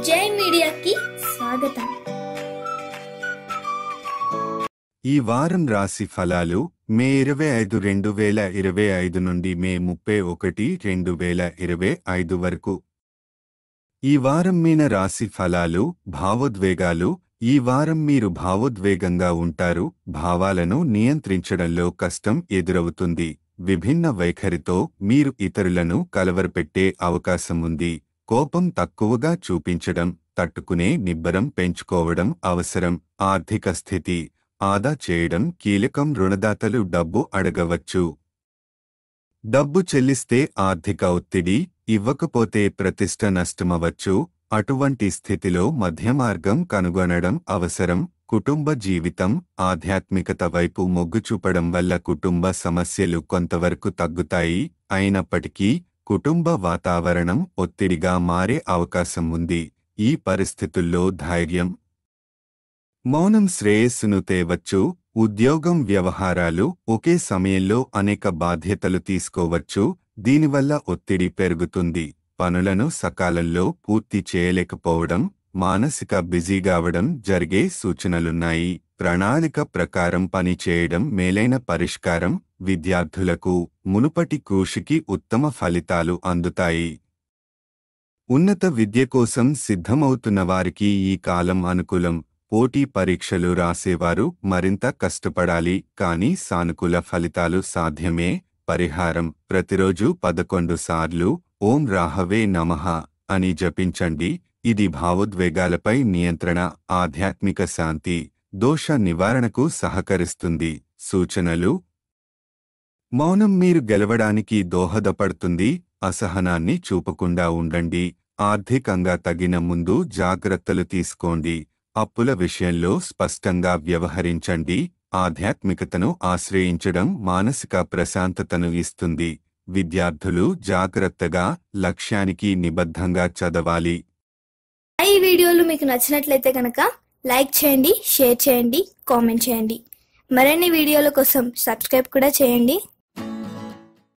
జై మీడియాకి స్వాగతం. ఈ వారం రాశి ఫలాలు మే 25, 2025 నుండి మే 31, 2025 వరకు. ఈ వారం మీన రాశి ఫలాలు. భావోద్వేగాలు. ఈ వారం మీరు భావోద్వేగంగా ఉంటారు. భావాలను నియంత్రించడంలో కష్టం ఎదురవుతుంది. విభిన్న వైఖరితో మీరు ఇతరులను కలవరపెట్టే అవకాశం ఉంది. కోపం తక్కువగా చూపించడం, తట్టుకునే నిబ్బరం పెంచుకోవడం అవసరం. ఆర్థిక స్థితి ఆదా చేయడం కీలకం. రుణదాతలు డబ్బు అడగవచ్చు. డబ్బు చెల్లిస్తే ఆర్థిక ఒత్తిడి, ఇవ్వకపోతే ప్రతిష్ట నష్టమవచ్చు. అటువంటి స్థితిలో మధ్యమార్గం కనుగొనడం అవసరం. కుటుంబ జీవితం. ఆధ్యాత్మికత వైపు మొగ్గు చూపడం వల్ల కుటుంబ సమస్యలు కొంతవరకు తగ్గుతాయి. అయినప్పటికీ కుటుంబ వాతావరణం ఒత్తిడిగా మారే అవకాశం ఉంది. ఈ పరిస్థితుల్లో ధైర్యం, మౌనం శ్రేయస్సును తేవచ్చు. ఉద్యోగం, వ్యవహారాలు. ఒకే సమయంలో అనేక బాధ్యతలు తీసుకోవచ్చు. దీనివల్ల ఒత్తిడి పెరుగుతుంది. పనులను సకాలంలో పూర్తి చేయలేకపోవడం, మానసిక బిజీగావడం జరిగే సూచనలున్నాయి. ప్రణాళిక ప్రకారం పని చేయడం మేలైన పరిష్కారం. విద్యార్థులకు మునుపటి కృషికి ఉత్తమ ఫలితాలు అందుతాయి. ఉన్నత విద్య కోసం సిద్ధమవుతున్న వారికి ఈ కాలం అనుకూలం. పోటీ పరీక్షలు రాసేవారు మరింత కష్టపడాలి, కానీ సానుకూల ఫలితాలు సాధ్యమే. పరిహారం: ప్రతిరోజు 11 సార్లు ఓం రాహవే నమః అని జపించండి. ఇది భావోద్వేగాలపై నియంత్రణ, ఆధ్యాత్మిక శాంతి, దోష నివారణకు సహకరిస్తుంది. సూచనలు: మౌనం మీరు గెలవడానికి దోహదపడుతుంది. అసహనాన్ని చూపకుండా ఉండండి. ఆర్థికంగా తగిన ముందు జాగ్రత్తలు తీసుకోండి. అప్పుల విషయంలో స్పష్టంగా వ్యవహరించండి. ఆధ్యాత్మికతను ఆశ్రయించడం మానసిక ప్రశాంతతను ఇస్తుంది. విద్యార్థులు జాగ్రత్తగా, లక్ష్యానికి నిబద్ధంగా చదవాలి. ఈ వీడియోలు మీకు నచ్చినట్లయితే కనుక లైక్ చేయండి, షేర్ చేయండి, కామెంట్ చేయండి. మరిన్ని వీడియోల కోసం సబ్స్క్రైబ్ కూడా చేయండి.